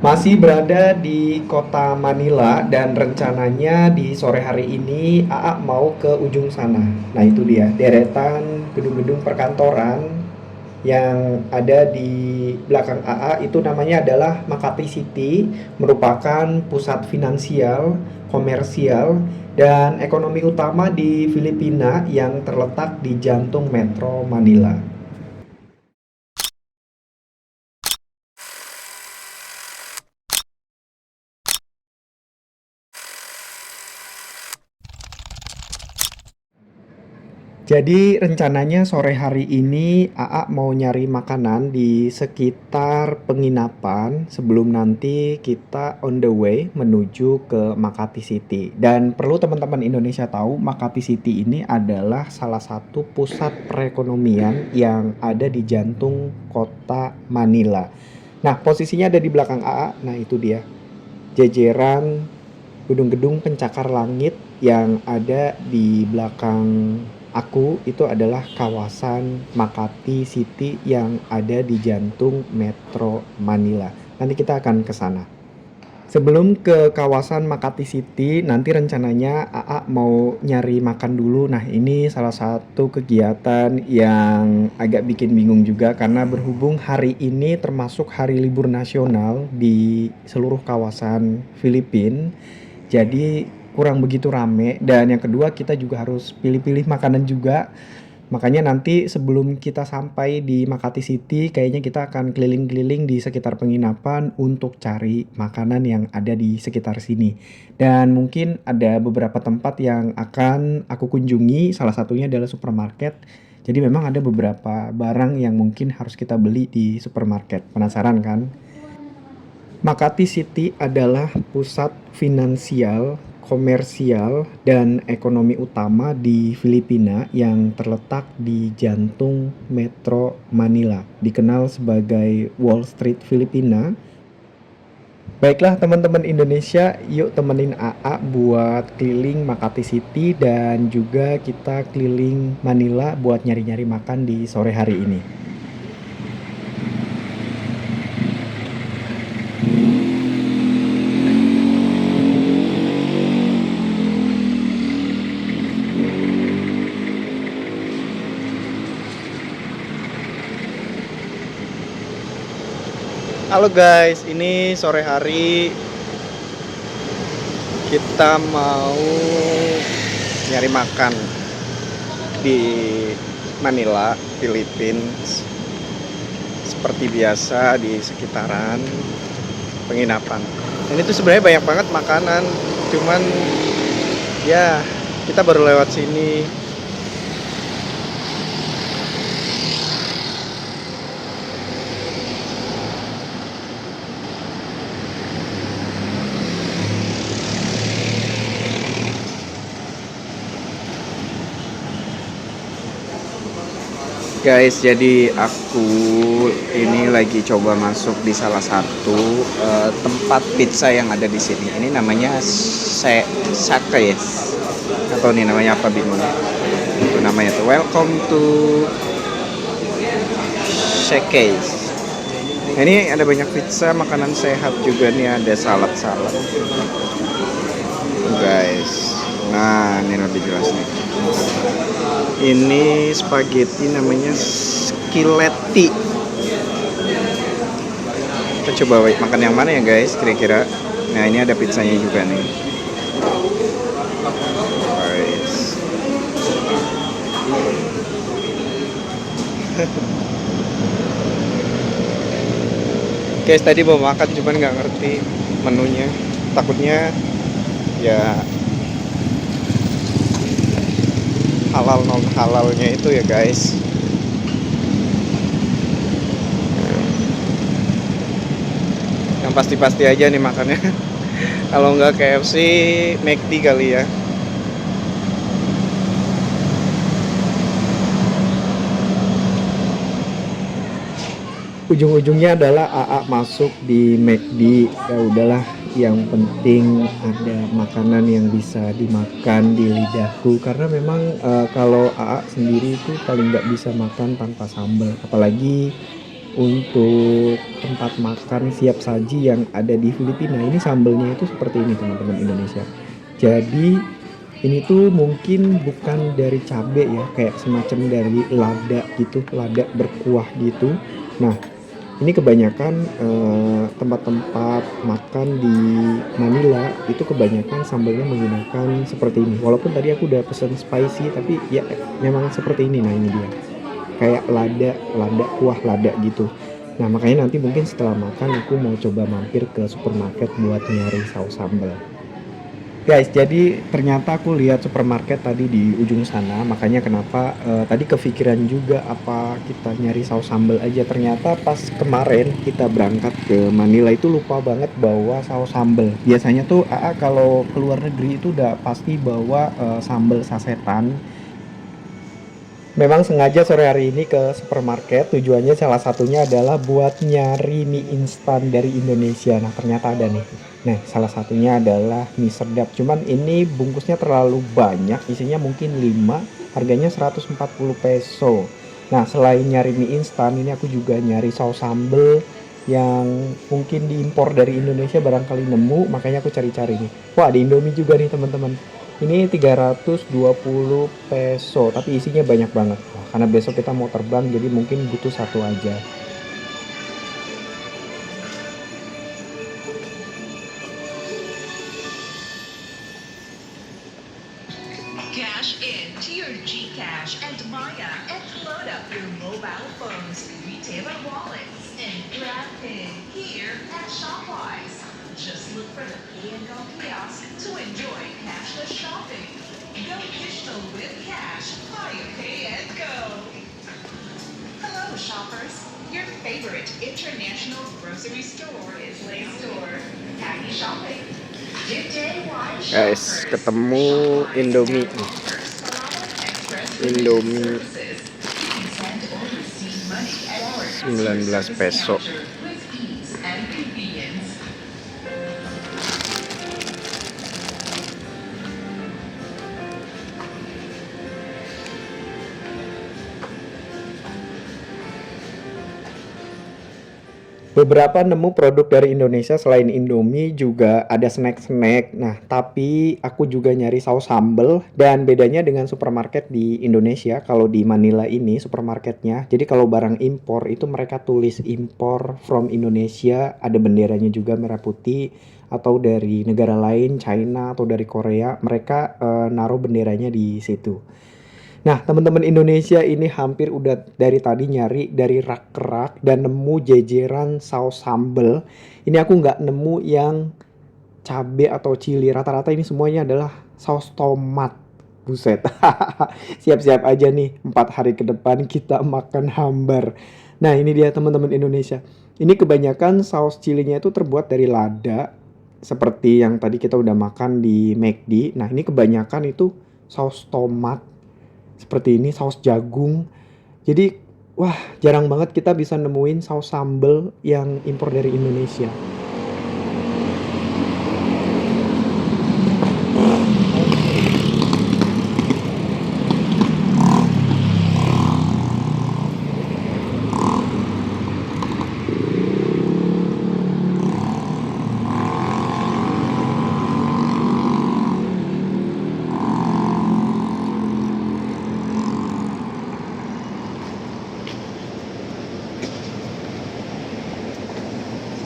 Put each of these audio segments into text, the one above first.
Masih berada di kota Manila dan rencananya di sore hari ini AA mau ke ujung sana. Nah, itu dia, deretan gedung-gedung perkantoran yang ada di belakang AA itu namanya adalah Makati City, merupakan pusat finansial, komersial, dan ekonomi utama di Filipina yang terletak di jantung Metro Manila. Jadi rencananya sore hari ini AA mau nyari makanan di sekitar penginapan sebelum nanti kita on the way menuju ke Makati City. Dan perlu teman-teman Indonesia tahu, Makati City ini adalah salah satu pusat perekonomian yang ada di jantung kota Manila. Nah, posisinya ada di belakang AA. Nah, itu dia. Jejeran gedung-gedung pencakar langit yang ada di belakang aku itu adalah kawasan Makati City yang ada di jantung Metro Manila. Nanti kita akan ke sana. Sebelum ke kawasan Makati City, nanti rencananya AA mau nyari makan dulu. Nah, ini salah satu kegiatan yang agak bikin bingung juga karena berhubung hari ini termasuk hari libur nasional di seluruh kawasan Filipina. Jadi kurang begitu rame dan yang kedua kita juga harus pilih-pilih makanan juga. Makanya nanti sebelum kita sampai di Makati City, kayaknya kita akan keliling-keliling di sekitar penginapan untuk cari makanan yang ada di sekitar sini. Dan mungkin ada beberapa tempat yang akan aku kunjungi, salah satunya adalah supermarket. Jadi memang ada beberapa barang yang mungkin harus kita beli di supermarket. Penasaran kan? Makati City adalah pusat finansial, komersial, dan ekonomi utama di Filipina yang terletak di jantung Metro Manila, dikenal sebagai Wall Street Filipina. Baiklah teman-teman Indonesia, yuk temenin AA buat keliling Makati City dan juga kita keliling Manila buat nyari-nyari makan di sore hari ini. Halo guys, ini sore hari kita mau nyari makan di Manila, Filipina. Seperti biasa di sekitaran penginapan. Ini tuh sebenarnya banyak banget makanan, cuman ya kita baru lewat sini. Guys, jadi aku ini lagi coba masuk di salah satu tempat pizza yang ada di sini. Ini namanya Shakey's. Atau nih namanya apa bingung. Itu namanya tuh Welcome to Shakey's. Nah, ini ada banyak pizza, makanan sehat juga nih, ada salad-salad. Guys. Nah, ini lebih jelas nih. Ini spaghetti namanya skilletti. Kita coba makan yang mana ya guys, kira-kira. Nah, ini ada pizzanya juga nih. Guys. Guys, tadi mau makan cuman nggak ngerti menunya. Takutnya ya halal non halalnya itu ya guys. Yang pasti-pasti aja nih makannya. Kalau nggak KFC, McD kali ya. Ujung-ujungnya adalah AA masuk di McD. Ya udahlah, yang penting ada makanan yang bisa dimakan di lidahku karena memang kalau AA sendiri itu paling nggak bisa makan tanpa sambal, apalagi untuk tempat makan siap saji yang ada di Filipina. Ini sambelnya itu seperti ini teman-teman Indonesia. Jadi ini tuh mungkin bukan dari cabe ya, kayak semacam dari lada gitu, lada berkuah gitu. Nah, ini kebanyakan tempat-tempat makan di Manila itu kebanyakan sambelnya menggunakan seperti ini. Walaupun tadi aku udah pesen spicy, tapi ya memang seperti ini. Nah ini dia, kayak lada, lada kuah lada gitu. Nah makanya nanti mungkin setelah makan aku mau coba mampir ke supermarket buat nyari saus sambal. Guys, jadi ternyata aku lihat supermarket tadi di ujung sana, makanya kenapa tadi kepikiran juga apa kita nyari saus sambal aja. Ternyata pas kemarin kita berangkat ke Manila itu lupa banget bawa saus sambal. Biasanya tuh AA kalau keluar negeri itu udah pasti bawa sambal sasetan. Memang sengaja sore hari ini ke supermarket, tujuannya salah satunya adalah buat nyari mie instan dari Indonesia. Nah, ternyata ada nih. Nah, salah satunya adalah mie sedap. Cuman ini bungkusnya terlalu banyak, isinya mungkin 5, harganya 140 peso. Nah, selain nyari mie instan, ini aku juga nyari saus sambel yang mungkin diimpor dari Indonesia barangkali nemu, makanya aku cari-cari nih. Wah, di Indomie juga nih teman-teman. Ini 320 peso, tapi isinya banyak banget. Wah, karena besok kita mau terbang, jadi mungkin butuh satu aja. Cash in to your GCash and Maya and load up your mobile phones, retailer wallets, and grab pin here at Shopwise. Just look for the Pay and Go kiosk to enjoy cashless shopping. Go digital with cash via Pay and Go. Hello, shoppers. Your favorite international grocery store is Lay Store. Happy shopping. Good day, wide Guys, shoppers. ketemu Shopwise Indomie. now offers Salama Express Indomie services. You can send or receive money at our customer 19 service peso. counter with ease and convenience. Beberapa nemu produk dari Indonesia selain Indomie juga ada snack-snack. Nah, tapi aku juga nyari saus sambal dan bedanya dengan supermarket di Indonesia kalau di Manila ini supermarketnya. Jadi kalau barang impor itu mereka tulis impor from Indonesia, ada benderanya juga merah putih atau dari negara lain, China atau dari Korea, mereka naruh benderanya di situ. Nah, teman-teman Indonesia ini hampir udah dari tadi nyari dari rak ke rak dan nemu jejeran saus sambel. Ini aku nggak nemu yang cabe atau cili. Rata-rata ini semuanya adalah saus tomat. Buset. Siap-siap aja nih 4 hari ke depan kita makan hambar. Nah, ini dia teman-teman Indonesia. Ini kebanyakan saus cilinya itu terbuat dari lada. Seperti yang tadi kita udah makan di McD. Nah, ini kebanyakan itu saus tomat seperti ini, saus jagung. Jadi wah, jarang banget kita bisa nemuin saus sambal yang impor dari Indonesia.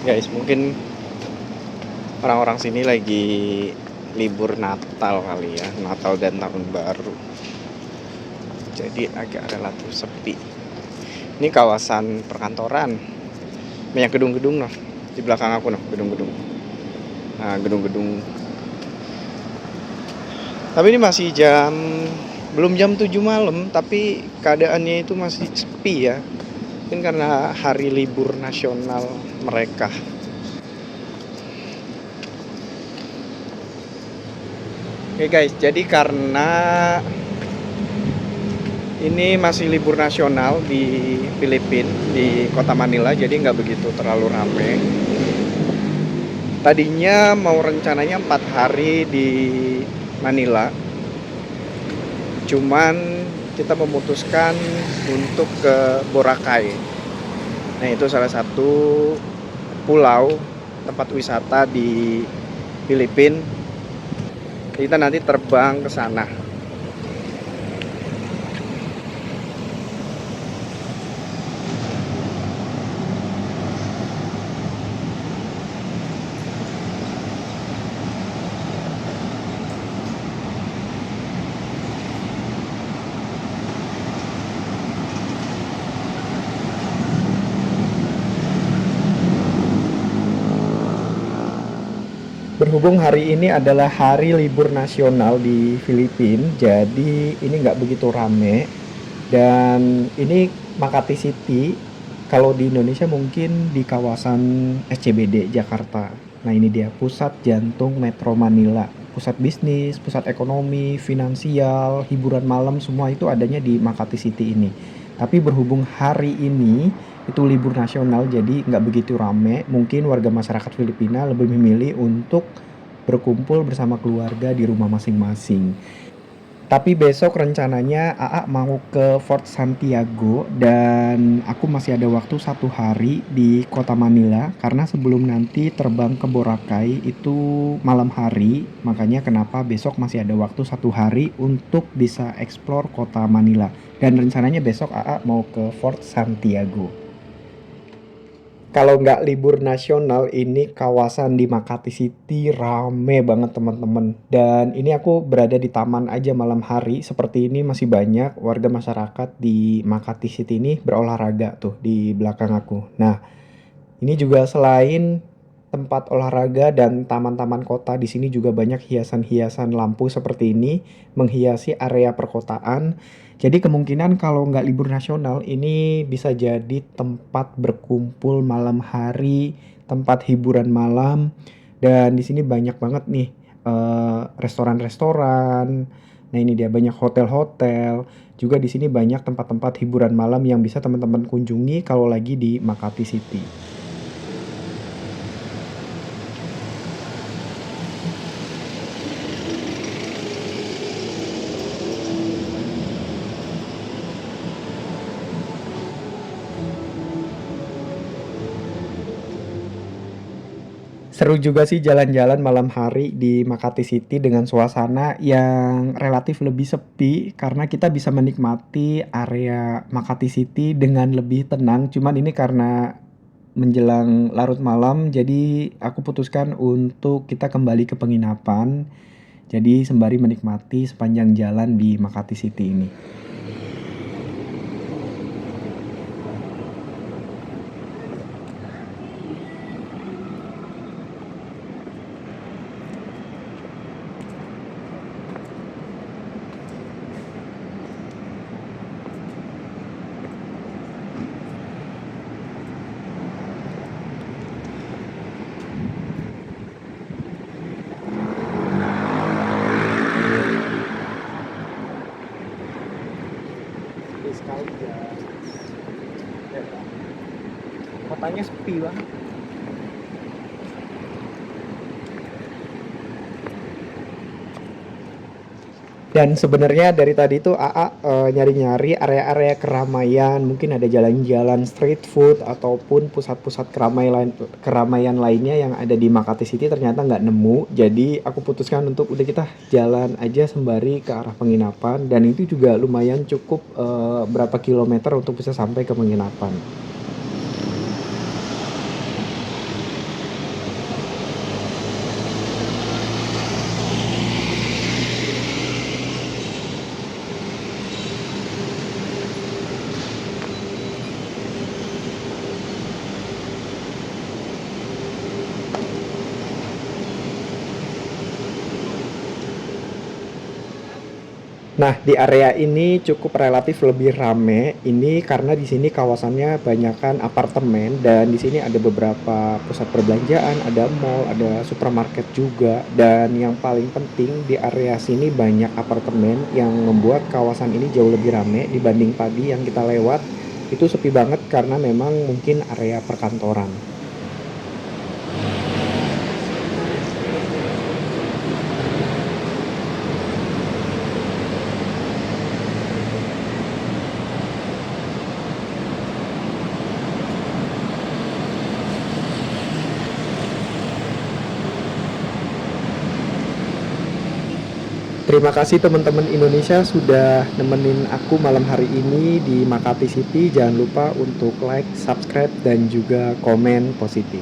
Guys, mungkin orang-orang sini lagi libur Natal kali ya, Natal dan Tahun Baru. Jadi agak relatif sepi. Ini kawasan perkantoran, banyak gedung-gedung noh. Di belakang aku noh, gedung-gedung. Nah, gedung-gedung. Tapi ini masih belum jam 7 malam, tapi keadaannya itu masih sepi ya. Mungkin karena hari libur nasional mereka. Oke guys, jadi karena ini masih libur nasional di Filipina, di kota Manila, jadi nggak begitu terlalu rame. Tadinya mau rencananya 4 hari di Manila, cuman kita memutuskan untuk ke Boracay. Nah, itu salah satu pulau tempat wisata di Filipina. Kita nanti terbang ke sana. Berhubung hari ini adalah hari libur nasional di Filipina, jadi ini nggak begitu rame. Dan ini Makati City, kalau di Indonesia mungkin di kawasan SCBD Jakarta. Nah, ini dia pusat jantung Metro Manila. Pusat bisnis, pusat ekonomi, finansial, hiburan malam, semua itu adanya di Makati City ini. Tapi berhubung hari ini itu libur nasional, jadi nggak begitu rame. Mungkin warga masyarakat Filipina lebih memilih untuk berkumpul bersama keluarga di rumah masing-masing. Tapi besok rencananya AA mau ke Fort Santiago dan aku masih ada waktu 1 hari di kota Manila karena sebelum nanti terbang ke Boracay itu malam hari, makanya kenapa besok masih ada waktu 1 hari untuk bisa explore kota Manila. Dan rencananya besok AA mau ke Fort Santiago. Kalau nggak libur nasional, ini kawasan di Makati City rame banget teman-teman. Dan ini aku berada di taman aja malam hari. Seperti ini masih banyak warga masyarakat di Makati City ini berolahraga tuh di belakang aku. Nah, ini juga selain tempat olahraga dan taman-taman kota, di sini juga banyak hiasan-hiasan lampu seperti ini menghiasi area perkotaan. Jadi kemungkinan kalau nggak libur nasional ini bisa jadi tempat berkumpul malam hari, tempat hiburan malam, dan di sini banyak banget nih restoran-restoran. Nah, ini dia banyak hotel-hotel. Juga di sini banyak tempat-tempat hiburan malam yang bisa teman-teman kunjungi kalau lagi di Makati City. Seru juga sih jalan-jalan malam hari di Makati City dengan suasana yang relatif lebih sepi karena kita bisa menikmati area Makati City dengan lebih tenang. Cuman ini karena menjelang larut malam, jadi aku putuskan untuk kita kembali ke penginapan. Jadi sembari menikmati sepanjang jalan di Makati City ini. Sekali ya, kotanya sepi banget. Dan sebenarnya dari tadi tuh AA nyari-nyari area-area keramaian, mungkin ada jalan-jalan street food ataupun pusat-pusat keramaian lainnya yang ada di Makati City ternyata nggak nemu. Jadi aku putuskan untuk udah kita jalan aja sembari ke arah penginapan dan itu juga lumayan cukup berapa kilometer untuk bisa sampai ke penginapan. Nah, di area ini cukup relatif lebih rame. Ini karena di sini kawasannya banyakan apartemen dan di sini ada beberapa pusat perbelanjaan, ada mall, ada supermarket juga. Dan yang paling penting di area sini banyak apartemen yang membuat kawasan ini jauh lebih rame dibanding tadi yang kita lewat. Itu sepi banget karena memang mungkin area perkantoran. Terima kasih teman-teman Indonesia sudah nemenin aku malam hari ini di Makati City. Jangan lupa untuk like, subscribe, dan juga komen positif.